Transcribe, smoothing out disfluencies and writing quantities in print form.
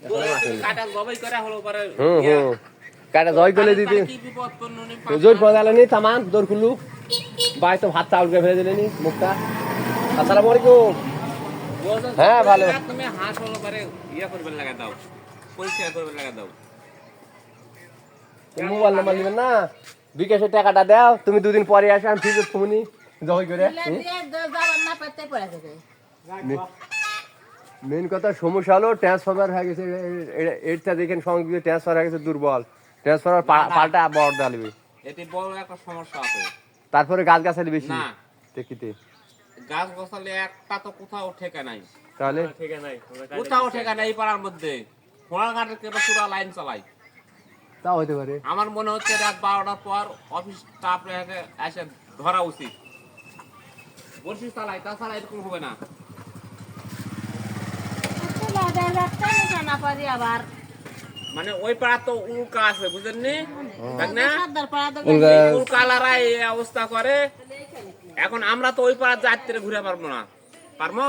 কাটা জবাই করা হলো পরে কাটা জয় করে দিতে কি বিপদ পড়নি জোর পড়ালেনি তামান দৌড় খুললু ভাই তো ভাত চাউল করে ফেলে দিলেনি মুখটা আসসালামু আলাইকুম হ্যাঁ ভালো তুমি হাঁস হলো পরে ইয়া করবে লাগা দাও পরিষ্কার করবে লাগা দাও মোবাইল নাম্বার নেবেন না বিকাশের টাকাটা দাও তুমি দুদিন পরে আসো আমি ফিরে ফোনই জয় করে মেন কথা সমস্যা হলো ট্রান্সফরমার হয়ে গেছে এটা দেখেন সঙ্গে ট্রান্সফার হয়ে গেছে দুর্বল ট্রান্সফরমার পাল্টা বড় ডালবে এতে বড় একটা সমস্যা আছে তারপরে গাছ গাছালি বেশি না দেখিতে গাছ গাছালি একটা তো কোথাও ঠেকা নাই তাহলে কোথাও ঠেকা নাই এই পাড়ার মধ্যে ঘোড়াঘাটের কেটে পুরো লাইন চালাই তাও হতে পারে আমার মনে হচ্ছে রাত 12টার পর অফিস স্টাফ এসে ধরা উচিত বলছি চালাই তাছাড়া এরকম হবে না মানে ওই পাড়া তো উল্কা আছে বুঝলেননি উল্কালারা এই অবস্থা করে এখন আমরা তো ওই পাড়া যাত্রী ঘুরে পারবো না পারবো